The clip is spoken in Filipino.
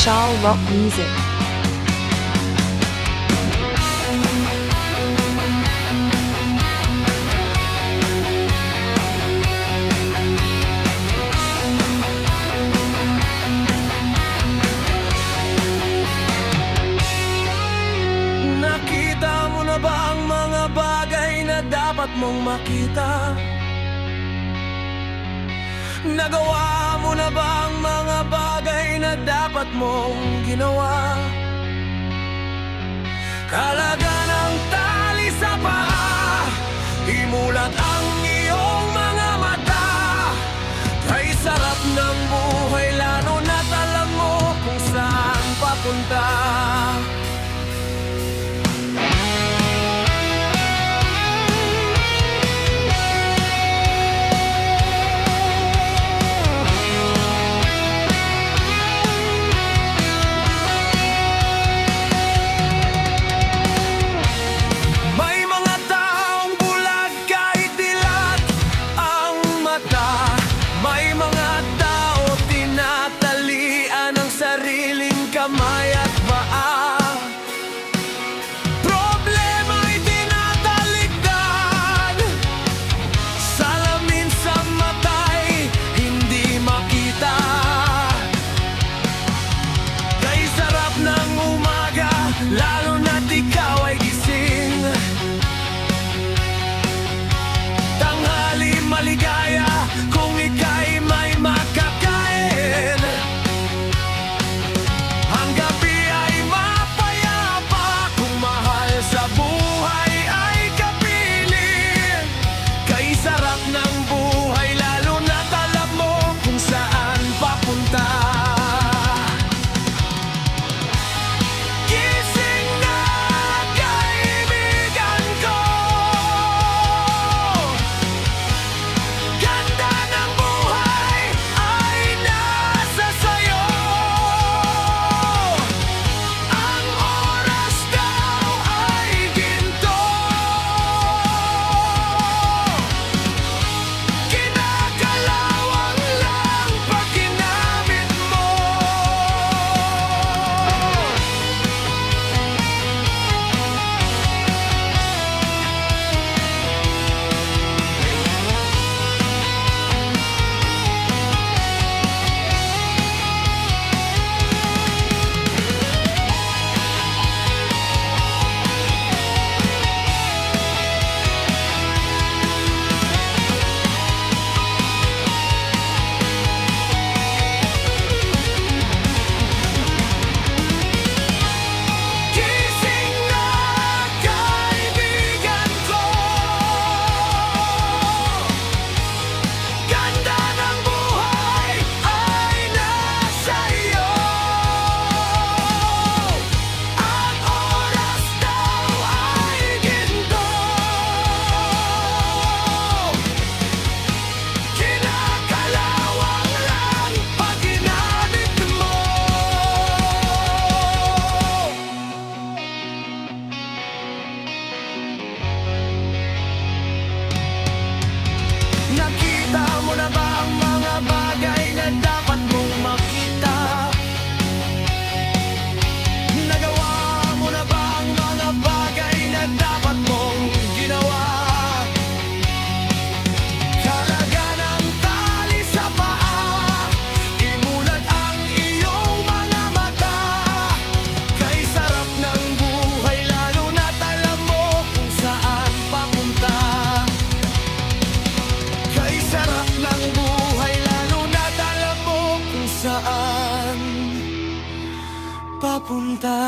Shal Rock Music. Nakita mo na ba ang mga bagay na dapat mong makita? Nagawa mo na ba ang mga bagay na dapat mong ginawa? Kalaga ng tali sa paa, imulat ang iyong mga mata. Kay sarap ng buhay lalo na't alam mo kung saan papunta. Kamay at paa, problema'y tinatalikdan. Salamin sa mata'y hindi makita. Kay sarap ng umaga, lalo na't ikaw ay gising. Tanghali maligaya kung ika'y may makakain. Nakita mo na ba ang mga bagay na dapat mong makita? Nagawa mo na ba ang mga bagay na dapat mong ginawa? Kalaga ng tali sa paa, imulat ang iyong mga mata. Kay sarap ng buhay lalo na't alam mo kung saan papunta. Kay sarap ng buhay lalo na't alam mo kung saan papunta.